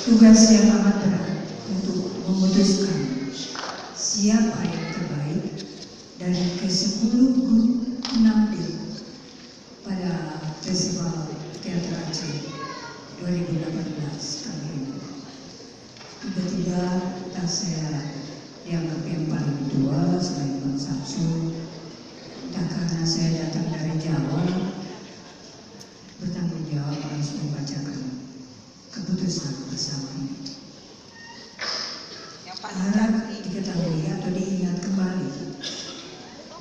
Tugas yang amat berat untuk memutuskan siapa yang terbaik dari ke-10 grup penampil pada Festival Teater Aceh 2018 kali ini. Tiba-tiba tak saya dianggap yang paling tua selain Bang Samsul, tak karena saya datang dari Jawa, bertanggung jawab harus membacakan keputusan bersama ini. Harap diketahui atau diingat kembali,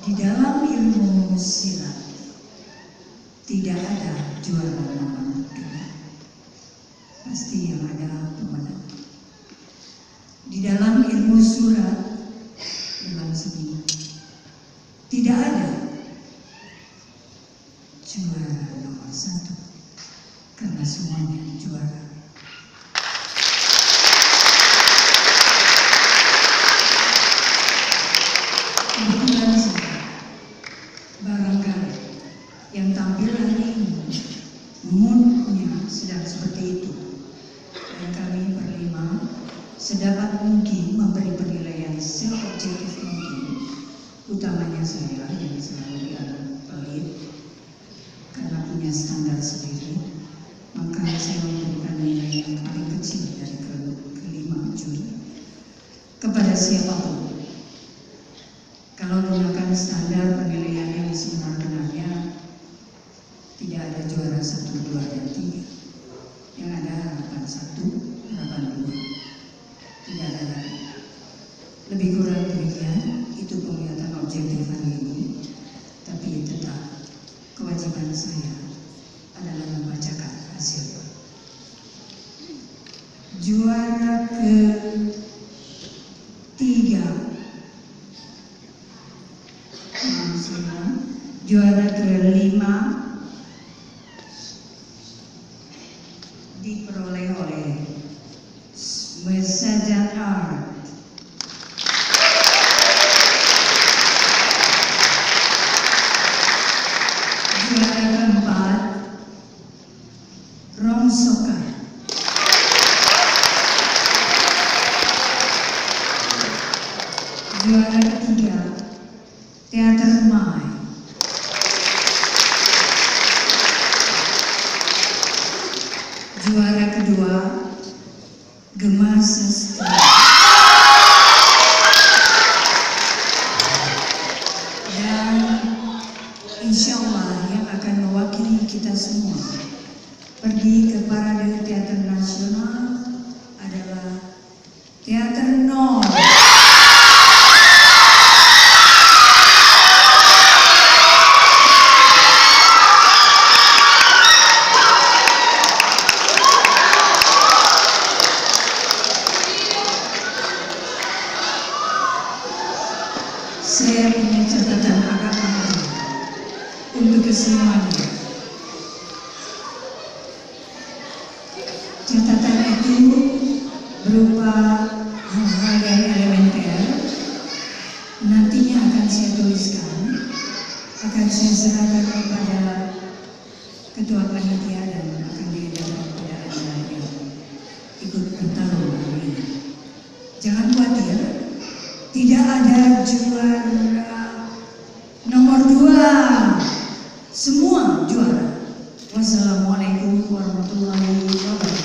di dalam ilmu silat tidak ada juara nomor 2, pasti yang ada pemenang. Di dalam ilmu surat, dalam seni, tidak ada juara nomor 1, karena semuanya juara. Kebetulan saja, barangkali yang tampil hari ini moodnya sedang seperti itu, dan kami berlima sedapat mungkin memberi penilaian seobjektif mungkin, utamanya saya yang selalu dianggap pelit karena punya standar sendiri, maka saya memberikan nilai yang paling kecil dari kelima juri kepada siapapun. Kalau menggunakan standar penilaian yang sebenar-benarnya, tidak ada juara 1, 2, dan 3. Yang ada harapan 1, harapan 2. Tidak ada lagi. Lebih kurang demikian, itu penglihatan objektif hari ini. Tapi tetap kewajiban saya adalah membacakan hasil. Juara ke-3, juara ke-5 diperoleh oleh Mesajan Art. Juara ke-4 Rongsokan. Juara ke-3 Teater Mai. Juara kedua Gema Sastra. Dan insya Allah yang akan mewakili kita semua pergi ke Parade Teater Nasional adalah Teater Nol. Saya punya catatan agak panjang untuk kesemuanya. Catatan itu berupa hal-hal yang elementer. Nantinya akan saya tuliskan, akan saya serahkan kepada ketua panitia dan akan diedarkan kepada Anda yang ikut bertarung hari ini. Jangan khawatir. Tidak ada juara nomor 2, semua juara. Wassalamualaikum warahmatullahi wabarakatuh.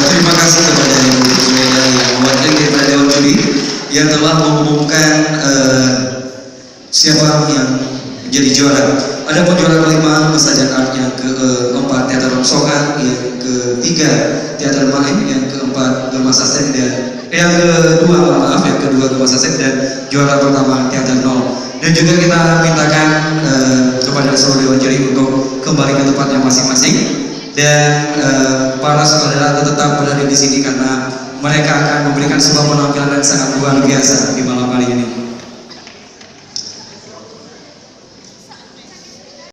Terima kasih kepada Ibu Zubaida yang mewakili kita Dewan Juri yang telah mengumumkan siapa yang menjadi juara. Ada pun juara ke-5 Mesajan Art, yang ke-4 Teater Rongsokan, yang ke-3 Teater Main, yang ke-4 Gema Sastra, dan yang kedua Gema Sastra, dan juara pertama Teater Nol. Dan juga kita mintakan kepada seluruh Dewan Juri untuk kembali ke tempatnya masing-masing, dan para saudara tetap berada di sini karena mereka akan memberikan sebuah penampilan yang sangat luar biasa di malam hari ini.